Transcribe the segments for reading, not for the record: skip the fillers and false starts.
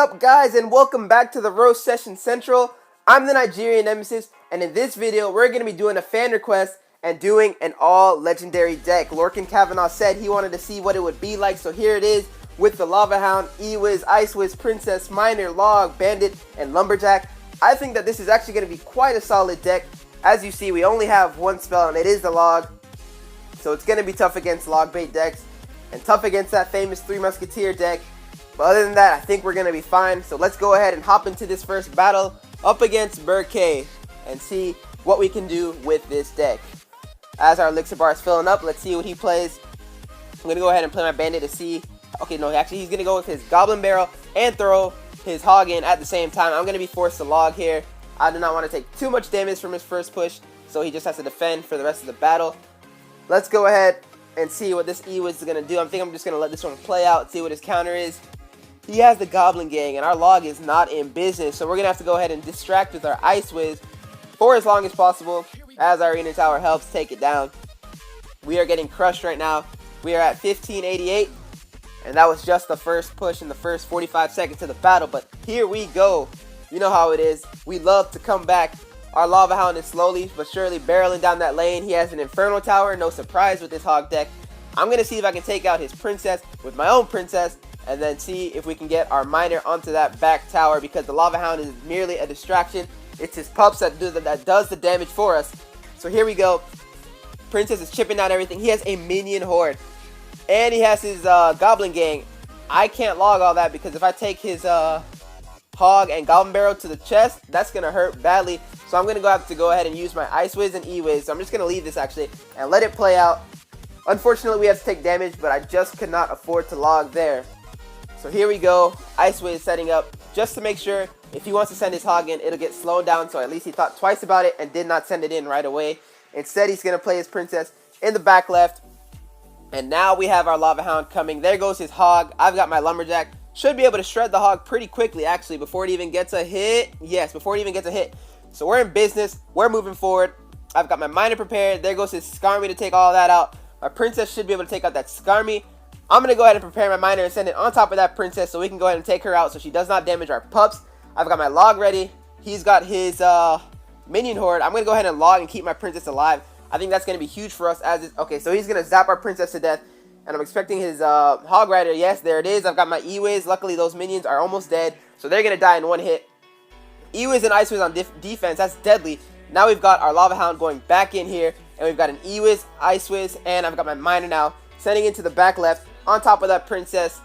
up, guys, and welcome back to the Roast Session Central. I'm the NigerianNemesis, and in this video, we're going to be doing a fan request and doing an all-legendary deck. Lorcan Kavanaugh said he wanted to see what it would be like, so here it is with the Lava Hound, E-Wiz, Ice-Wiz, Princess, Miner, Log, Bandit, and Lumberjack. I think that this is actually going to be quite a solid deck. As you see, we only have one spell, and it is the Log, so it's going to be tough against Log-bait decks and tough against that famous Three Musketeer deck. But other than that, I think we're going to be fine. So let's go ahead and hop into this first battle up against Burkay and see what we can do with this deck. As our elixir bar is filling up, let's see what he plays. I'm going to go ahead and play my Bandit to see. Okay, no, actually he's going to go with his Goblin Barrel and throw his Hog in at the same time. I'm going to be forced to log here. I do not want to take too much damage from his first push, so he just has to defend for the rest of the battle. Let's go ahead and see what this E-Wiz is going to do. I think I'm just going to let this one play out, see what his counter is. He has the Goblin Gang, and our Log is not in business, so we're going to have to go ahead and distract with our Ice-Wiz for as long as possible, as our Arena Tower helps take it down. We are getting crushed right now. We are at 1588, and that was just the first push in the first 45 seconds of the battle, but here we go. You know how it is. We love to come back. Our Lava Hound is slowly but surely barreling down that lane. He has an Inferno Tower, no surprise with this Hog deck. I'm going to see if I can take out his Princess with my own Princess, and then see if we can get our Miner onto that back tower, because the Lava Hound is merely a distraction. It's his pups that does the damage for us. So here we go. Princess is chipping out everything. He has a minion horde, and he has his Goblin Gang. I can't log all that, because if I take his Hog and Goblin Barrel to the chest, that's going to hurt badly. So I'm going to have to go ahead and use my Ice-Wiz and E-Wiz. So I'm just going to leave this actually and let it play out. Unfortunately, we have to take damage, but I just could not afford to log there. So here we go, Ice-Wiz setting up just to make sure if he wants to send his Hog in, it'll get slowed down. So at least he thought twice about it and did not send it in right away. Instead, he's going to play his Princess in the back left. And now we have our Lava Hound coming. There goes his Hog. I've got my Lumberjack. Should be able to shred the Hog pretty quickly, actually, before it even gets a hit. Yes, before it even gets a hit. So we're in business. We're moving forward. I've got my Miner prepared. There goes his Skarmy to take all that out. My Princess should be able to take out that Skarmy. I'm going to go ahead and prepare my Miner and send it on top of that Princess so we can go ahead and take her out so she does not damage our pups. I've got my Log ready. He's got his Minion Horde. I'm going to go ahead and log and keep my Princess alive. I think that's going to be huge for us. Okay, so he's going to zap our Princess to death. And I'm expecting his Hog Rider. Yes, there it is. I've got my E-Wiz. Luckily, those minions are almost dead, so they're going to die in one hit. E-Wiz and Ice-Wiz on defense. That's deadly. Now we've got our Lava Hound going back in here. And we've got an E-Wiz, Ice-Wiz, and I've got my Miner now sending into the back left on top of that Princess.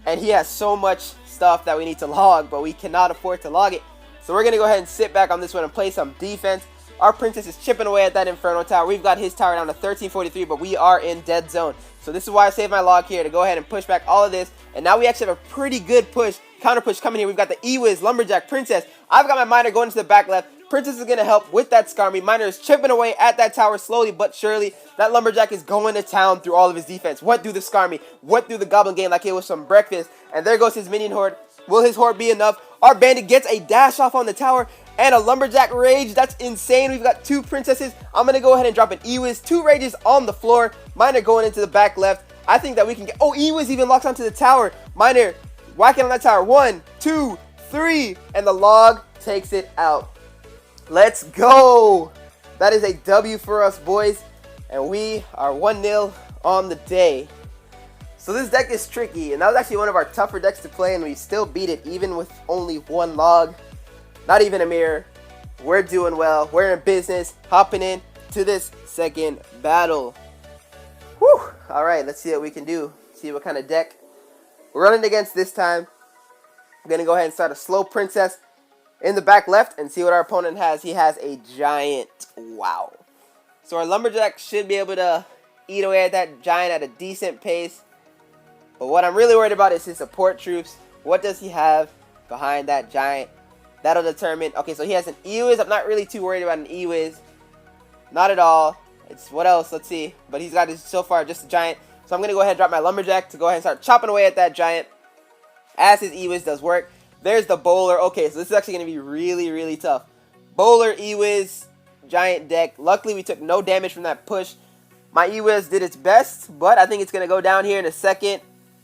And he has so much stuff that we need to log, but we cannot afford to log it. So we're going to go ahead and sit back on this one and play some defense. Our Princess is chipping away at that Inferno Tower. We've got his tower down to 1343, but we are in dead zone. So this is why I saved my log here, to go ahead and push back all of this. And now we actually have a pretty good push, counter push coming here. We've got the E-Wiz, Lumberjack, Princess. I've got my Miner going to the back left. Princess is going to help with that Skarmy. Miner is chipping away at that tower slowly but surely. That Lumberjack is going to town through all of his defense. What through the Skarmy, what through the Goblin Game like it was some breakfast. And there goes his Minion Horde. Will his Horde be enough? Our Bandit gets a dash off on the tower and a Lumberjack Rage. That's insane. We've got two Princesses. I'm going to go ahead and drop an E-Wiz. Two Rages on the floor. Miner going into the back left. I think that we can get... Oh, E-Wiz even locks onto the tower. Miner whacking on that tower. 1, 2, 3. And the Log takes it out. Let's go. That is a W for us, boys. And we are 1-0 on the day. So this deck is tricky. And that was actually one of our tougher decks to play. And we still beat it even with only one Log. Not even a mirror. We're doing well. We're in business. Hopping in to this second battle. Whew. Alright, let's see what we can do. See what kind of deck we're running against this time. I'm going to go ahead and start a slow Princess in the back left and see what our opponent has. He has a Giant. Wow. So our Lumberjack should be able to eat away at that Giant at a decent pace. But what I'm really worried about is his support troops. What does he have behind that Giant? That'll determine. Okay, so he has an E-Wiz. I'm not really too worried about an E-Wiz. Not at all. It's what else? Let's see. But he's got his, so far, just a Giant. So I'm going to go ahead and drop my Lumberjack to go ahead and start chopping away at that Giant as his E-Wiz does work. There's the Bowler. Okay, so this is actually going to be really, really tough. Bowler, E-Wiz, Giant deck. Luckily, we took no damage from that push. My E-Wiz did its best, but I think it's going to go down here in a second.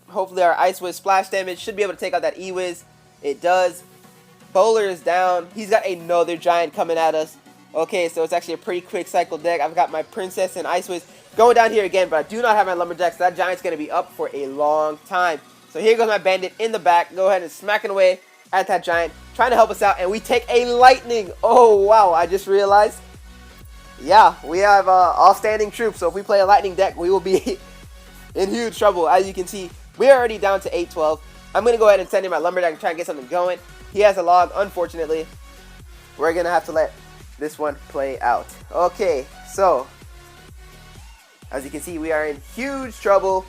Hopefully, our Ice-Wiz splash damage should be able to take out that E-Wiz. It does. Bowler is down. He's got another giant coming at us. Okay, so it's actually a pretty quick cycle deck. I've got my Princess and Ice Wiz going down here again, but I do not have my Lumberjack, so that giant's going to be up for a long time. So here goes my Bandit in the back. Go ahead and smacking away at that giant, trying to help us out, and we take a Lightning. Oh, wow, I just realized. Yeah, we have all standing troops, so if we play a Lightning deck, we will be in huge trouble. As you can see, we're already down to 8-12. I'm going to go ahead and send in my Lumberjack and try and get something going. He has a log, unfortunately. We're going to have to let this one play out. Okay, so as you can see, we are in huge trouble.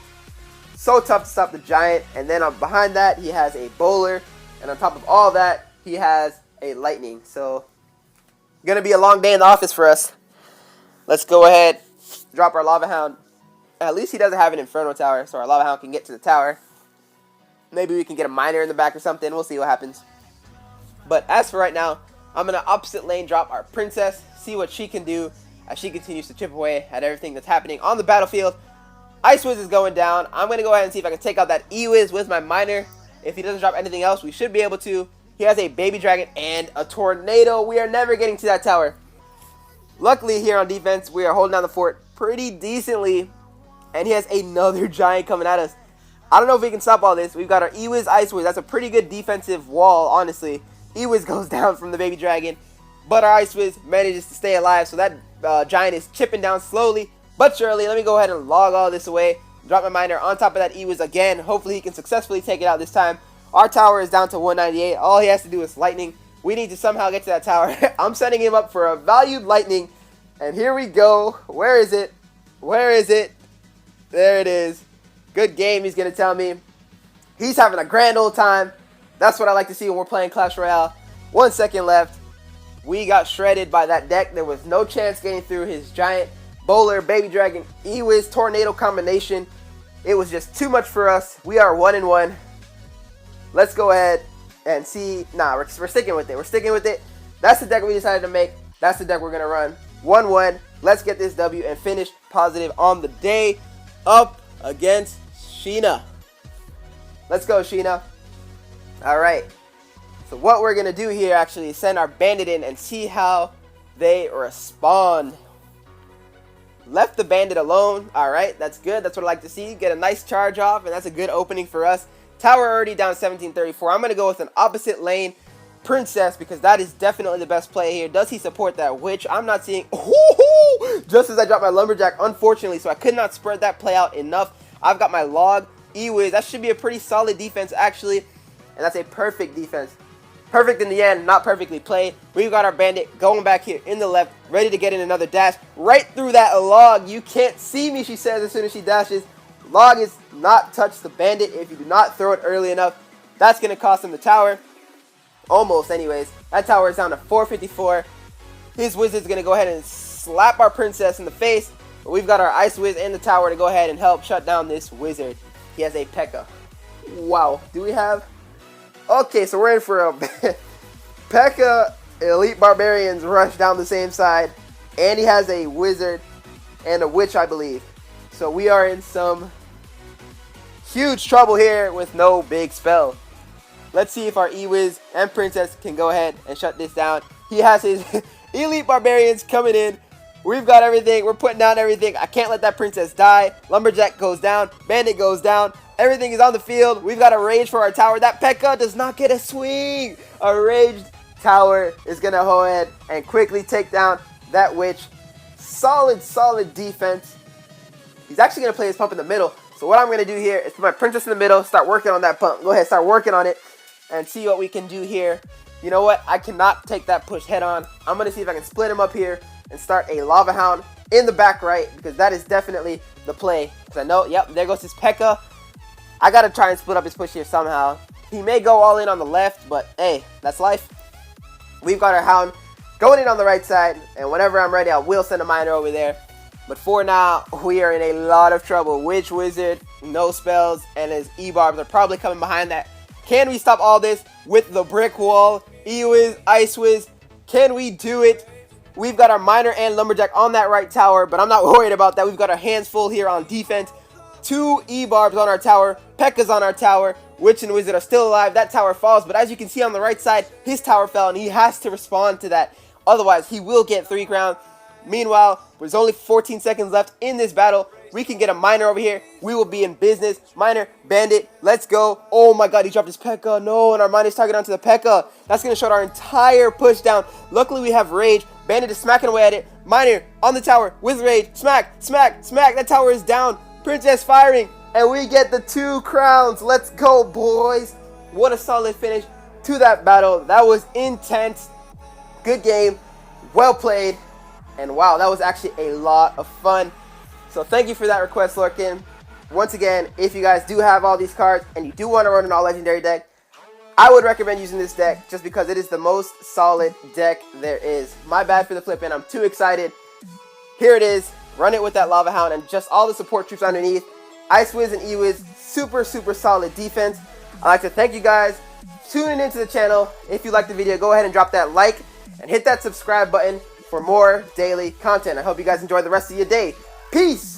So tough to stop the giant. And then behind that, he has a bowler. And on top of all that, he has a lightning. So gonna be a long day in the office for us. Let's go ahead, drop our Lava Hound. At least he doesn't have an Inferno Tower, so our Lava Hound can get to the tower. Maybe we can get a miner in the back or something. We'll see what happens. But as for right now, I'm going to opposite lane drop our Princess, see what she can do as she continues to chip away at everything that's happening on the battlefield. Ice Wiz is going down. I'm going to go ahead and see if I can take out that E-Wiz with my miner. If he doesn't drop anything else, we should be able to. He has a Baby Dragon and a Tornado. We are never getting to that tower. Luckily here on defense, we are holding down the fort pretty decently. And he has another giant coming at us. I don't know if we can stop all this. We've got our E-Wiz, Ice Wiz. That's a pretty good defensive wall, honestly. E-Wiz goes down from the Baby Dragon, but our Ice Wiz manages to stay alive. So that giant is chipping down slowly but surely. Let me go ahead and log all this away. Drop my miner on top of that E-Wiz again. Hopefully he can successfully take it out this time. Our tower is down to 198. All he has to do is lightning. We need to somehow get to that tower. I'm setting him up for a valued lightning. And here we go. Where is it? Where is it? There it is. Good game, he's going to tell me. He's having a grand old time. That's what I like to see when we're playing Clash Royale. 1 second left. We got shredded by that deck. There was no chance getting through his giant bowler, Baby Dragon, E-Wiz, Tornado combination. It was just too much for us. We are 1-1. Let's go ahead and see. Nah, we're sticking with it. We're sticking with it. That's the deck we decided to make. That's the deck we're going to run. 1-1. Let's get this W and finish positive on the day. Up against Sheena. Let's go, Sheena. Alright. So what we're going to do here actually is send our bandit in and see how they respond. Left the bandit alone. Alright, that's good. That's what I like to see. Get a nice charge off, and that's a good opening for us. Tower already down 1734. I'm going to go with an opposite lane Princess because that is definitely the best play here. Does he support that witch? I'm not seeing. Just as I dropped my Lumberjack, unfortunately, so I could not spread that play out enough. I've got my log, E-Wiz. That should be a pretty solid defense, actually. And that's a perfect defense. Perfect in the end, not perfectly played. We've got our bandit going back here in the left, ready to get in another dash. Right through that log. You can't see me, she says as soon as she dashes. Log is not touch the bandit if you do not throw it early enough. That's going to cost him the tower. Almost, anyways. That tower is down to 454. His wizard's going to go ahead and slap our princess in the face. But we've got our Ice Wiz in the tower to go ahead and help shut down this wizard. He has a P.E.K.K.A. Wow. Do we have... Okay, so we're in for a P.E.K.K.A. Elite Barbarians rush down the same side. And he has a wizard and a witch, I believe. So we are in some huge trouble here with no big spell. Let's see if our E-Wiz and Princess can go ahead and shut this down. He has his Elite Barbarians coming in. We've got everything. We're putting down everything. I can't let that Princess die. Lumberjack goes down. Bandit goes down. Everything is on the field. We've got a rage for our tower. That P.E.K.K.A. does not get a swing. A raged tower is going to go ahead and quickly take down that witch. Solid, solid defense. He's actually going to play his pump in the middle. So what I'm going to do here is put my Princess in the middle. Start working on that pump. Go ahead, start working on it. And see what we can do here. You know what? I cannot take that push head on. I'm going to see if I can split him up here and start a Lava Hound in the back right. Because that is definitely the play. Because I know, yep, there goes his P.E.K.K.A. I got to try and split up his push here somehow. He may go all in on the left, but hey, that's life. We've got our Hound going in on the right side. And whenever I'm ready, I will send a miner over there. But for now, we are in a lot of trouble. Witch, Wizard, no spells, and his E-Barbs are probably coming behind that. Can we stop all this with the brick wall? E-Wiz, Ice Wiz, can we do it? We've got our miner and Lumberjack on that right tower, but I'm not worried about that. We've got our hands full here on defense. 2 E-Barbs on our tower, P.E.K.K.A.'s on our tower, Witch and Wizard are still alive, that tower falls, but as you can see on the right side, his tower fell and he has to respond to that, otherwise he will get 3 crowns. Meanwhile, there's only 14 seconds left in this battle. We can get a miner over here. We will be in business. Miner, bandit, let's go. Oh my god, he dropped his P.E.K.K.A. No, and our miner's target onto the P.E.K.K.A. That's going to shut our entire push down. Luckily, we have rage. Bandit is smacking away at it. Miner on the tower with rage. Smack, smack, smack. That tower is down. Princess firing. And we get the 2 crowns. Let's go, boys. What a solid finish to that battle. That was intense. Good game. Well played. And wow, that was actually a lot of fun. So thank you for that request, Lorcan. Once again, if you guys do have all these cards and you do want to run an all legendary deck, I would recommend using this deck just because it is the most solid deck there is. My bad for the flip in. I'm too excited. Here it is. Run it with that Lava Hound and just all the support troops underneath. Ice Wiz and E-Wiz, super solid defense. I'd like to thank you guys tuning into the channel. If you liked the video, go ahead and drop that like and hit that subscribe button for more daily content. I hope you guys enjoy the rest of your day. Peace!